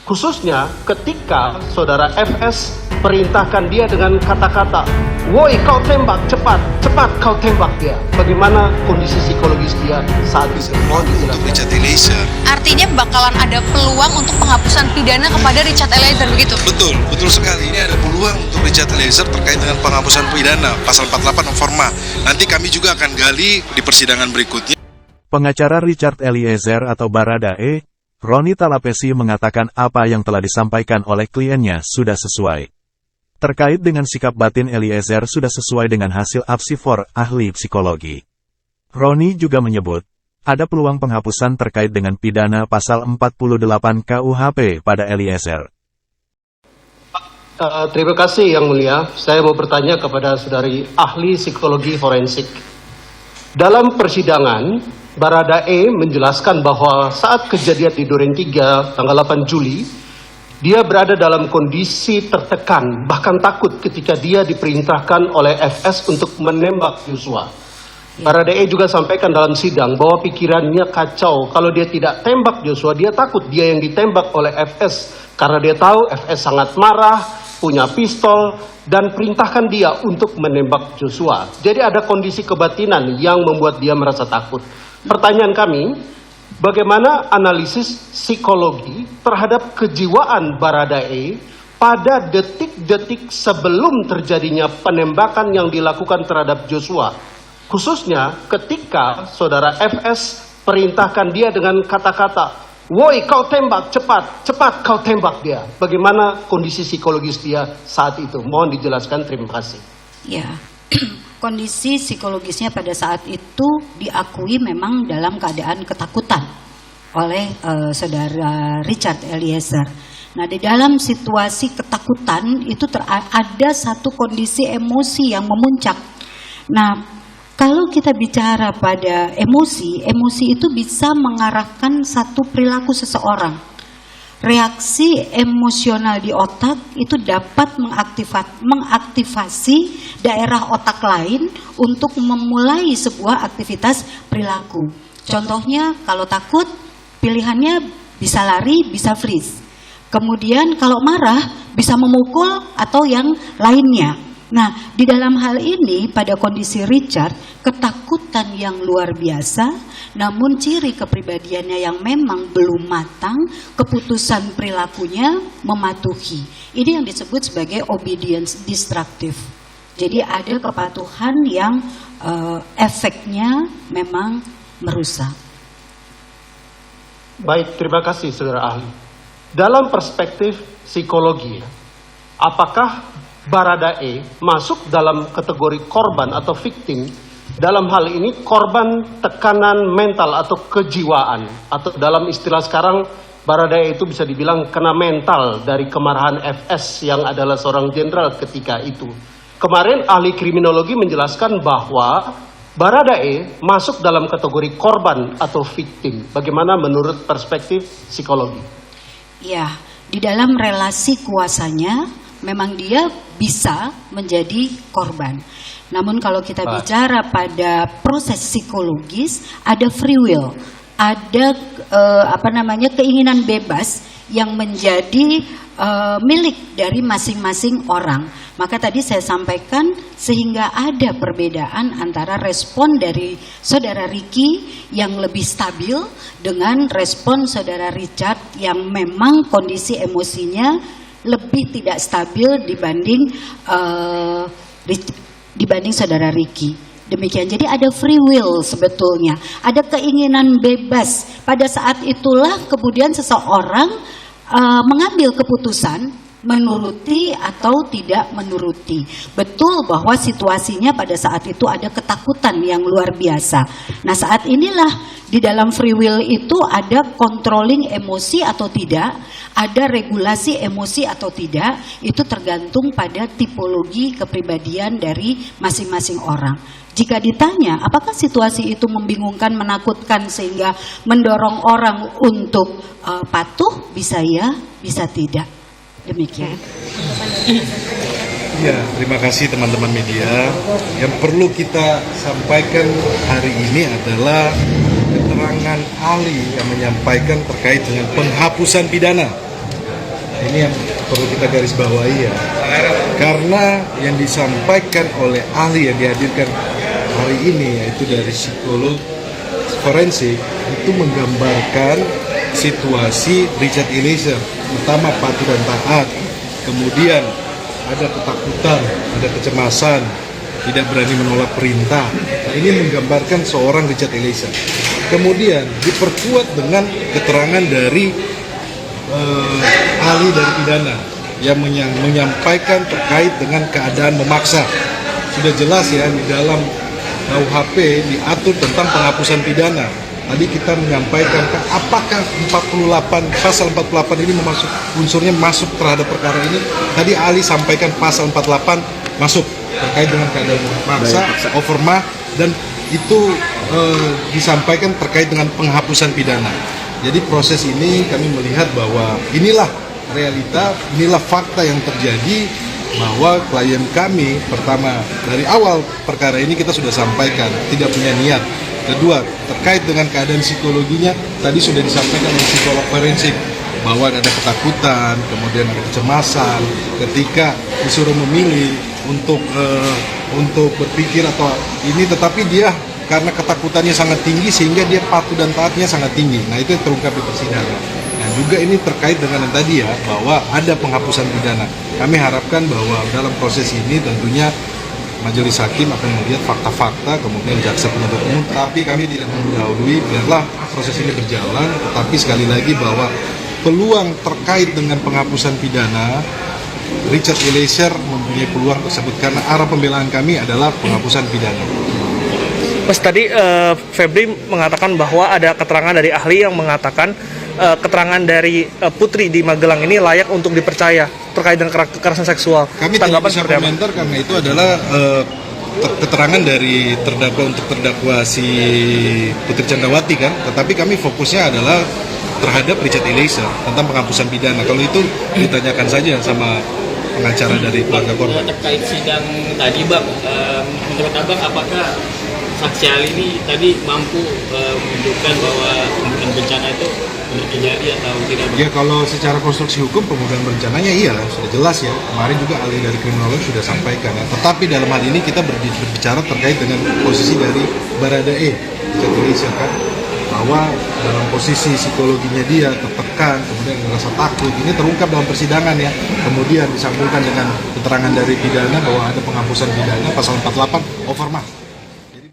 Khususnya ketika saudara FS perintahkan dia dengan kata-kata, "Woi, kau tembak, cepat, cepat kau tembak dia." Bagaimana kondisi psikologis dia saat itu? Mohon dijelaskan. Untuk Richard Eliezer. Artinya bakalan ada peluang untuk penghapusan pidana kepada Richard Eliezer, begitu? Betul, betul sekali. Ini ada peluang untuk Richard Eliezer terkait dengan penghapusan pidana pasal 48 forma. Nanti kami juga akan gali di persidangan berikutnya. Pengacara Richard Eliezer atau Baradae, Roni Talapesi mengatakan apa yang telah disampaikan oleh kliennya sudah sesuai. Terkait dengan sikap batin Eliezer sudah sesuai dengan hasil apsifor ahli psikologi. Roni juga menyebut, ada peluang penghapusan terkait dengan pidana pasal 48 KUHP pada Eliezer. Terima kasih Yang Mulia. Saya mau bertanya kepada saudari ahli psikologi forensik. Dalam persidangan, Baradae menjelaskan bahwa saat kejadian di Duren 3 tanggal 8 Juli, dia berada dalam kondisi tertekan, bahkan takut ketika dia diperintahkan oleh FS untuk menembak Joshua. Baradae juga sampaikan dalam sidang bahwa pikirannya kacau. Kalau dia tidak tembak Joshua, dia takut dia yang ditembak oleh FS. Karena dia tahu FS sangat marah, punya pistol, dan perintahkan dia untuk menembak Joshua. Jadi ada kondisi kebatinan yang membuat dia merasa takut. Pertanyaan kami, bagaimana analisis psikologi terhadap kejiwaan Baradae pada detik-detik sebelum terjadinya penembakan yang dilakukan terhadap Joshua? Khususnya ketika saudara FS perintahkan dia dengan kata-kata, "Woi, kau tembak, cepat, cepat kau tembak dia." Bagaimana kondisi psikologis dia saat itu? Mohon dijelaskan, terima kasih. Ya, kondisi psikologisnya pada saat itu diakui memang dalam keadaan ketakutan oleh saudara Richard Eliezer. Nah, di dalam situasi ketakutan itu ada satu kondisi emosi yang memuncak. Nah, kalau kita bicara pada emosi, emosi itu bisa mengarahkan satu perilaku seseorang. Reaksi emosional di otak itu dapat mengaktifasi daerah otak lain untuk memulai sebuah aktivitas perilaku. Contohnya kalau takut, pilihannya bisa lari, bisa freeze. Kemudian kalau marah, bisa memukul atau yang lainnya. Nah, di dalam hal ini pada kondisi Richard, ketakutan yang luar biasa, namun ciri kepribadiannya yang memang belum matang, keputusan perilakunya mematuhi. Ini yang disebut sebagai obedience destructive. Jadi ada kepatuhan yang efeknya memang merusak. Baik, terima kasih saudara ahli. Dalam perspektif psikologi, apakah Baradae masuk dalam kategori korban atau victim? Dalam hal ini korban tekanan mental atau kejiwaan, atau dalam istilah sekarang Baradae itu bisa dibilang kena mental dari kemarahan FS yang adalah seorang jenderal ketika itu. Kemarin ahli kriminologi menjelaskan bahwa Baradae masuk dalam kategori korban atau victim. Bagaimana menurut perspektif psikologi? Ya, di dalam relasi kuasanya memang dia bisa menjadi korban. Namun kalau kita bicara pada proses psikologis, ada free will, ada keinginan bebas yang menjadi milik dari masing-masing orang. Maka tadi saya sampaikan sehingga ada perbedaan antara respon dari saudara Ricky yang lebih stabil dengan respon saudara Richard yang memang kondisi emosinya lebih tidak stabil dibanding saudara Ricky. Demikian, jadi ada free will sebetulnya, ada keinginan bebas. Pada saat itulah kemudian seseorang mengambil keputusan menuruti atau tidak menuruti. Betul bahwa situasinya pada saat itu ada ketakutan yang luar biasa. Nah, saat inilah di dalam free will itu ada controlling emosi atau tidak, ada regulasi emosi atau tidak, itu tergantung pada tipologi kepribadian dari masing-masing orang. Jika ditanya, apakah situasi itu membingungkan, menakutkan sehingga mendorong orang untuk patuh? Bisa ya, bisa tidak. Demikian. Ya, terima kasih teman-teman media. Yang perlu kita sampaikan hari ini adalah keterangan ahli yang menyampaikan terkait dengan penghapusan pidana. Ini yang perlu kita garis bawahi ya. Karena yang disampaikan oleh ahli yang dihadirkan hari ini, yaitu dari psikolog forensik, itu menggambarkan situasi Richard Eliezer. Pertama, patuh dan taat. Kemudian ada ketakutan, ada kecemasan, tidak berani menolak perintah. Nah, ini menggambarkan seorang Richard Eliezer. Kemudian diperkuat dengan keterangan dari ahli dari pidana yang menyampaikan terkait dengan keadaan memaksa. Sudah jelas ya, di dalam KUHP diatur tentang penghapusan pidana. Tadi kita menyampaikan apakah pasal 48 ini unsurnya masuk terhadap perkara ini. Tadi ahli sampaikan pasal 48 masuk terkait dengan keadaan memaksa, overmah, dan itu disampaikan terkait dengan penghapusan pidana. Jadi proses ini kami melihat bahwa inilah realita, inilah fakta yang terjadi, bahwa klien kami pertama dari awal perkara ini kita sudah sampaikan tidak punya niat. Kedua, terkait dengan keadaan psikologinya tadi sudah disampaikan oleh psikolog forensik bahwa ada ketakutan, kemudian ada kecemasan ketika disuruh memilih untuk berpikir atau ini, tetapi dia karena ketakutannya sangat tinggi sehingga dia patuh dan taatnya sangat tinggi. Nah, itu yang terungkap di persidangan. Nah, juga ini terkait dengan yang tadi ya, bahwa ada penghapusan pidana. Kami harapkan bahwa dalam proses ini tentunya majelis hakim akan melihat fakta-fakta, kemudian jaksa penuntut umum, tapi kami tidak mendahului, biarlah proses ini berjalan, tetapi sekali lagi bahwa peluang terkait dengan penghapusan pidana, Richard Eliezer mempunyai peluang tersebut, karena arah pembelaan kami adalah penghapusan pidana. Mas, tadi Febri mengatakan bahwa ada keterangan dari ahli yang mengatakan keterangan dari Putri di Magelang ini layak untuk dipercaya terkait dengan kekerasan seksual. Kami tidak bisa komentar karena itu adalah keterangan dari terdakwa si Putri Candrawati kan, tetapi kami fokusnya adalah terhadap Richard Eliezer tentang penghapusan pidana. Kalau itu ditanyakan saja sama pengacara dari keluarga korban. Terkait sidang tadi Bang, menurut Abang apakah saksi ahli ini tadi mampu menunjukkan bahwa pembunuhan berencana itu terjadi atau tidak? Ya, kalau secara konstruksi hukum pembunuhan berencananya iyalah, sudah jelas ya. Kemarin juga ahli dari kriminologi sudah sampaikan ya. Tetapi dalam hal ini kita berbicara terkait dengan posisi dari Baradae, Richard Eliezer kan, bahwa dalam posisi psikologinya dia tertekan, kemudian merasa takut, ini terungkap dalam persidangan ya. Kemudian disambungkan dengan keterangan dari pidana bahwa ada penghapusan pidana pasal 48 overmah.